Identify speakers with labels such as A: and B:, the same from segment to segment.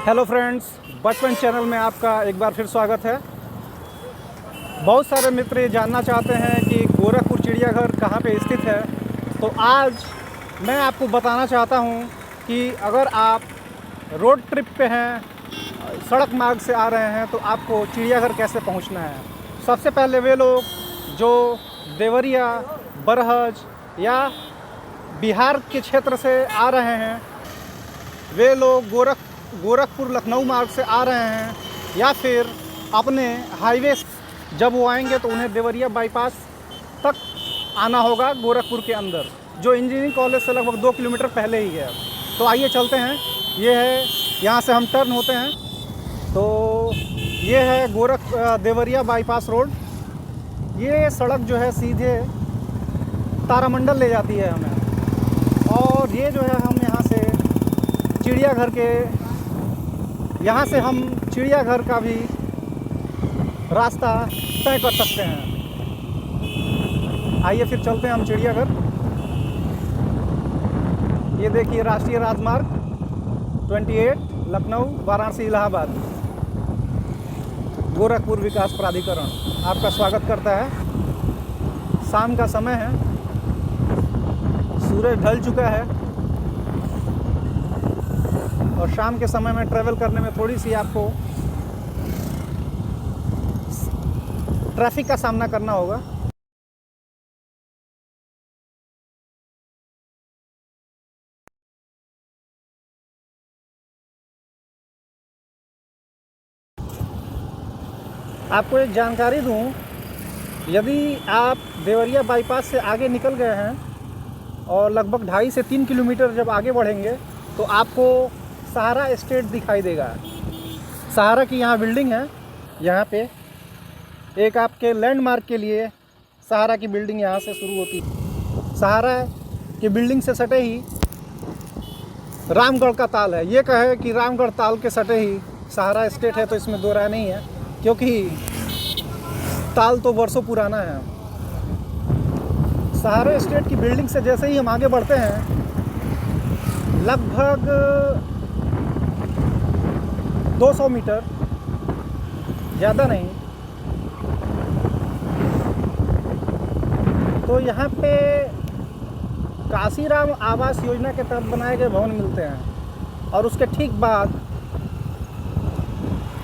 A: Hello friends, बचपन channel में आपका एक बार फिर स्वागत है। बहुत सारे मित्र ये जानना चाहते हैं कि गोरखपुर चिड़ियाघर कहाँ पे स्थित है। तो आज मैं आपको बताना चाहता हूँ कि अगर आप रोड ट्रिप पे हैं, सड़क मार्ग से आ रहे हैं, तो आपको चिड़ियाघर कैसे पहुँचना है। सबसे पहले वे लोग जो देवरिया, बरहज या बिहार के क्षेत्र से आ रहे हैं, वे लोग गोरखपुर लखनऊ मार्ग से आ रहे हैं, या फिर अपने हाईवे जब वो आएंगे तो उन्हें देवरिया बाईपास तक आना होगा गोरखपुर के अंदर, जो इंजीनियरिंग कॉलेज से लगभग 2 किलोमीटर पहले ही है। तो आइए चलते हैं। ये है, यहाँ से हम टर्न होते हैं तो ये है देवरिया बाईपास रोड। ये सड़क जो है सीधे तारामंडल ले जाती है हमें, और ये जो है हम यहाँ से हम चिड़ियाघर का भी रास्ता तय कर सकते हैं। आइए फिर चलते हैं हम चिड़ियाघर। ये देखिए राष्ट्रीय राजमार्ग 28 लखनऊ वाराणसी इलाहाबाद, गोरखपुर विकास प्राधिकरण आपका स्वागत करता है। शाम का समय है, सूरज ढल चुका है, और शाम के समय में ट्रैवल करने में थोड़ी सी आपको ट्रैफिक का सामना करना होगा। आपको एक जानकारी दूं, यदि आप देवरिया बाईपास से आगे निकल गए हैं और लगभग 2.5 से 3 किलोमीटर जब आगे बढ़ेंगे तो आपको सहारा एस्टेट दिखाई देगा। सहारा की यहाँ बिल्डिंग है। यहाँ पे एक आपके लैंडमार्क के लिए सहारा की बिल्डिंग यहाँ से शुरू होती है। सहारा की बिल्डिंग से सटे ही रामगढ़ का ताल है। ये कहे कि रामगढ़ ताल के सटे ही सहारा एस्टेट है तो इसमें दो राय नहीं है, क्योंकि ताल तो वर्षों पुराना है। सहारा एस्टेट की बिल्डिंग से जैसे ही हम आगे बढ़ते हैं, लगभग 200 मीटर, ज़्यादा नहीं, तो यहाँ पे काशीराम आवास योजना के तहत बनाए गए भवन मिलते हैं, और उसके ठीक बाद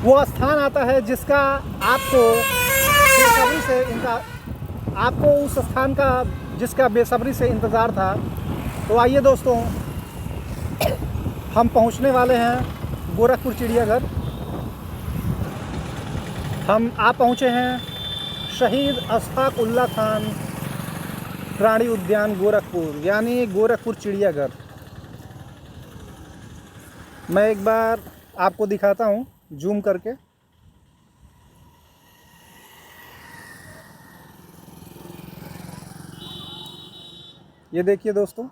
A: वो स्थान आता है जिसका आपको उस स्थान का जिसका बेसब्री से इंतज़ार था। तो आइए दोस्तों, हम पहुंचने वाले हैं गोरखपुर चिड़ियाघर। हम आ पहुंचे हैं शहीद अशफाक उल्लाह खान प्राणी उद्यान गोरखपुर, यानी गोरखपुर चिड़ियाघर। मैं एक बार आपको दिखाता हूं जूम करके। ये देखिए दोस्तों,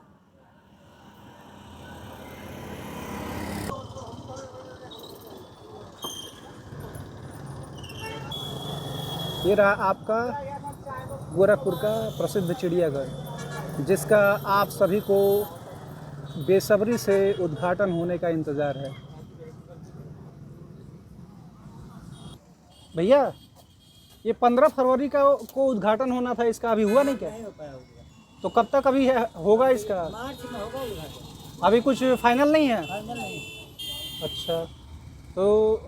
A: ये रहा आपका गोरखपुर का प्रसिद्ध चिड़ियाघर, जिसका आप सभी को बेसब्री से उद्घाटन होने का इंतज़ार है। भैया, ये 15 फरवरी को उद्घाटन होना था, इसका अभी हुआ नहीं क्या?
B: नहीं हो पाया होगा।
A: तो कब तक अभी होगा इसका?
B: मार्च में होगा उद्घाटन।
A: अभी कुछ फाइनल नहीं है?
B: फाइनल नहीं।
A: अच्छा, तो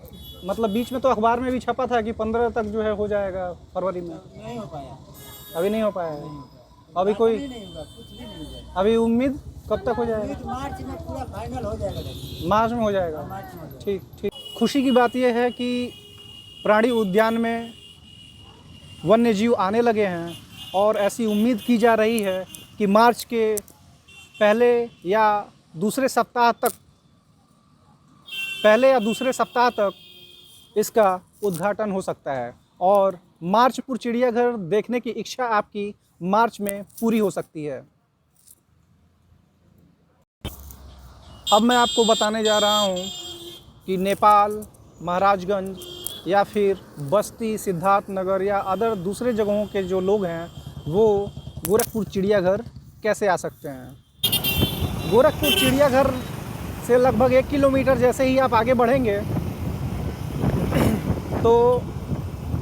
A: मतलब बीच में तो अखबार में भी छपा था कि 15 तक जो है हो जाएगा फरवरी में।
B: नहीं हो पाया,
A: अभी नहीं हो पाया है।
B: नहीं हो पाया।
A: अभी कोई
B: नहीं होगा, कुछ भी नहीं हो जाएगा।
A: अभी उम्मीद कब तक हो जाएगा?
B: मार्च में पूरा फाइनल हो जाएगा।
A: मार्च में हो जाएगा।
B: मार्च में हो जाएगा।
A: ठीक ठीक। खुशी की बात यह है कि प्राणी उद्यान में वन्य जीव आने लगे हैं, और ऐसी उम्मीद की जा रही है कि मार्च के पहले या दूसरे सप्ताह तक इसका उद्घाटन हो सकता है, और मार्चपुर चिड़ियाघर देखने की इच्छा आपकी मार्च में पूरी हो सकती है। अब मैं आपको बताने जा रहा हूँ कि नेपाल, महाराजगंज या फिर बस्ती, सिद्धार्थनगर या अदर दूसरे जगहों के जो लोग हैं वो गोरखपुर चिड़ियाघर कैसे आ सकते हैं। गोरखपुर चिड़ियाघर से लगभग 1 किलोमीटर जैसे ही आप आगे बढ़ेंगे तो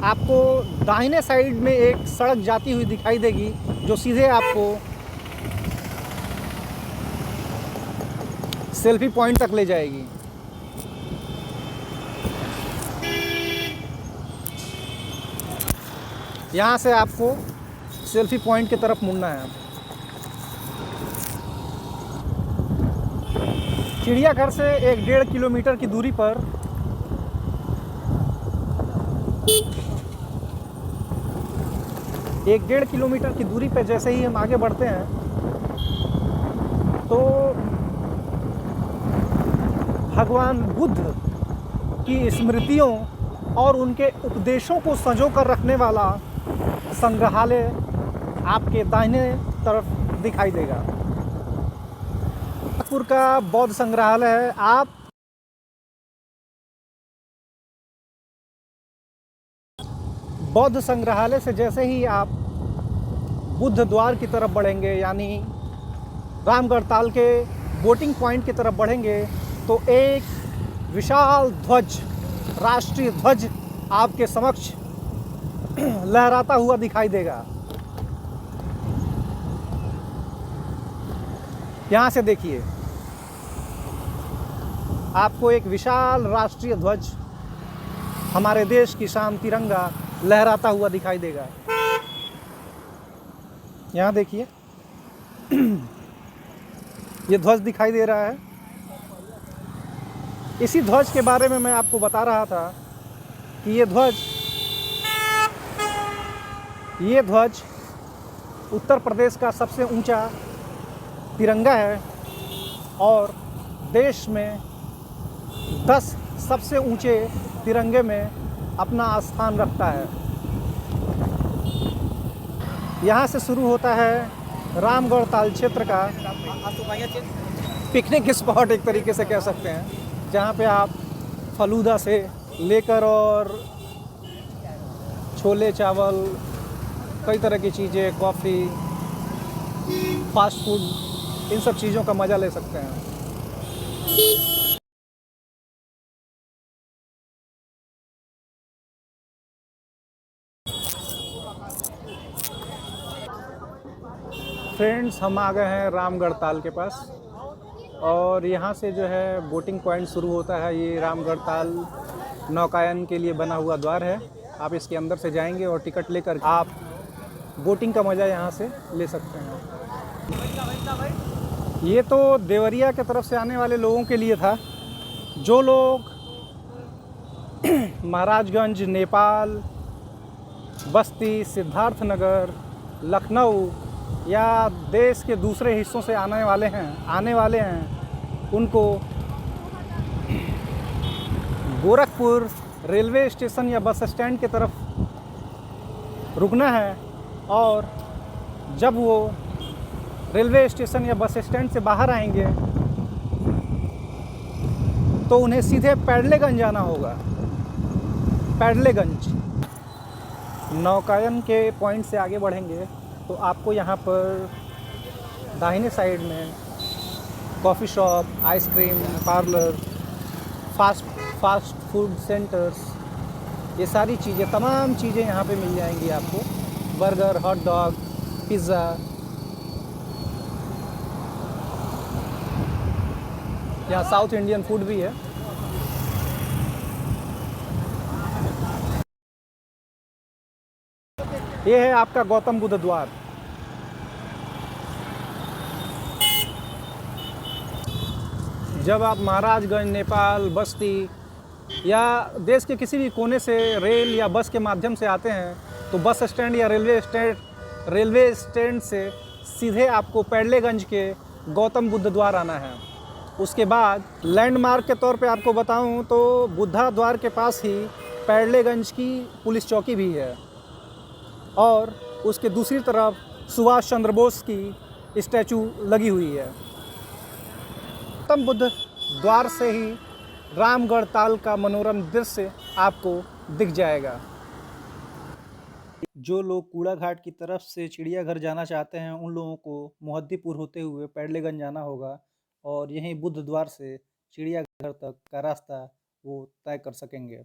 A: आपको दाहिने साइड में एक सड़क जाती हुई दिखाई देगी, जो सीधे आपको सेल्फी पॉइंट तक ले जाएगी। यहाँ से आपको सेल्फी पॉइंट की तरफ मुड़ना है। चिड़ियाघर से 1-1.5 किलोमीटर की दूरी पर एक 1.5 किलोमीटर की दूरी पर जैसे ही हम आगे बढ़ते हैं तो भगवान बुद्ध की स्मृतियों और उनके उपदेशों को संजो कर रखने वाला संग्रहालय आपके दाहिने तरफ दिखाई देगा। नागपुर का बौद्ध संग्रहालय है। आप बौद्ध संग्रहालय से जैसे ही आप बुद्ध द्वार की तरफ बढ़ेंगे, यानी रामगढ़ ताल के बोटिंग पॉइंट की तरफ बढ़ेंगे, तो एक विशाल ध्वज, राष्ट्रीय ध्वज आपके समक्ष लहराता हुआ दिखाई देगा। यहाँ से देखिए, आपको एक विशाल राष्ट्रीय ध्वज, हमारे देश की शान तिरंगा लहराता हुआ दिखाई देगा। यहाँ देखिए, ये ध्वज दिखाई दे रहा है। इसी ध्वज के बारे में मैं आपको बता रहा था कि ये ध्वज उत्तर प्रदेश का सबसे ऊंचा तिरंगा है और देश में 10 सबसे ऊंचे तिरंगे में अपना स्थान रखता है। यहाँ से शुरू होता है रामगढ़ ताल क्षेत्र का पिकनिक स्पॉट, एक तरीके से कह सकते हैं, जहाँ पे आप फलूदा से लेकर और छोले चावल, कई तरह की चीज़ें, कॉफ़ी, फास्ट फूड, इन सब चीज़ों का मज़ा ले सकते हैं। फ्रेंड्स, हम आ गए हैं रामगढ़ ताल के पास और यहाँ से जो है बोटिंग पॉइंट शुरू होता है। ये रामगढ़ ताल नौकायन के लिए बना हुआ द्वार है। आप इसके अंदर से जाएंगे और टिकट लेकर आप बोटिंग का मज़ा यहाँ से ले सकते हैं। ये तो देवरिया के तरफ से आने वाले लोगों के लिए था। जो लोग महाराजगंज, नेपाल, बस्ती, सिद्धार्थनगर, लखनऊ या देश के दूसरे हिस्सों से आने वाले हैं, उनको गोरखपुर रेलवे स्टेशन या बस स्टैंड की तरफ रुकना है और जब वो रेलवे स्टेशन या बस स्टैंड से बाहर आएंगे तो उन्हें सीधे पैडलेगंज जाना होगा। पैडलेगंज नौकायन के पॉइंट से आगे बढ़ेंगे तो आपको यहाँ पर दाहिने साइड में coffee shop, ice cream parlour, fast food centres, ये सारी चीज़ें, तमाम चीज़ें यहाँ पे मिल जाएंगी आपको। बर्गर, हॉट डॉग, पिज़्ज़ा, यहाँ साउथ इंडियन फूड भी है। ये है आपका गौतम बुद्ध द्वार। जब आप महाराजगंज, नेपाल, बस्ती या देश के किसी भी कोने से रेल या बस के माध्यम से आते हैं तो बस स्टैंड या रेलवे स्टैंड से सीधे आपको पैडलेगंज के गौतम बुद्ध द्वार आना है। उसके बाद लैंडमार्क के तौर पे आपको बताऊं तो बुद्धा द्वार के पास ही पैडलेगंज की पुलिस चौकी भी है और उसके दूसरी तरफ सुभाष चंद्र बोस की स्टैचू लगी हुई है। गौतम बुद्ध द्वार से ही रामगढ़ ताल का मनोरम दृश्य आपको दिख जाएगा। जो लोग कूड़ा घाट की तरफ से चिड़ियाघर जाना चाहते हैं उन लोगों को मोहद्दीपुर होते हुए पैडलेगंज जाना होगा और यहीं बुद्ध द्वार से चिड़ियाघर तक का रास्ता वो तय कर सकेंगे।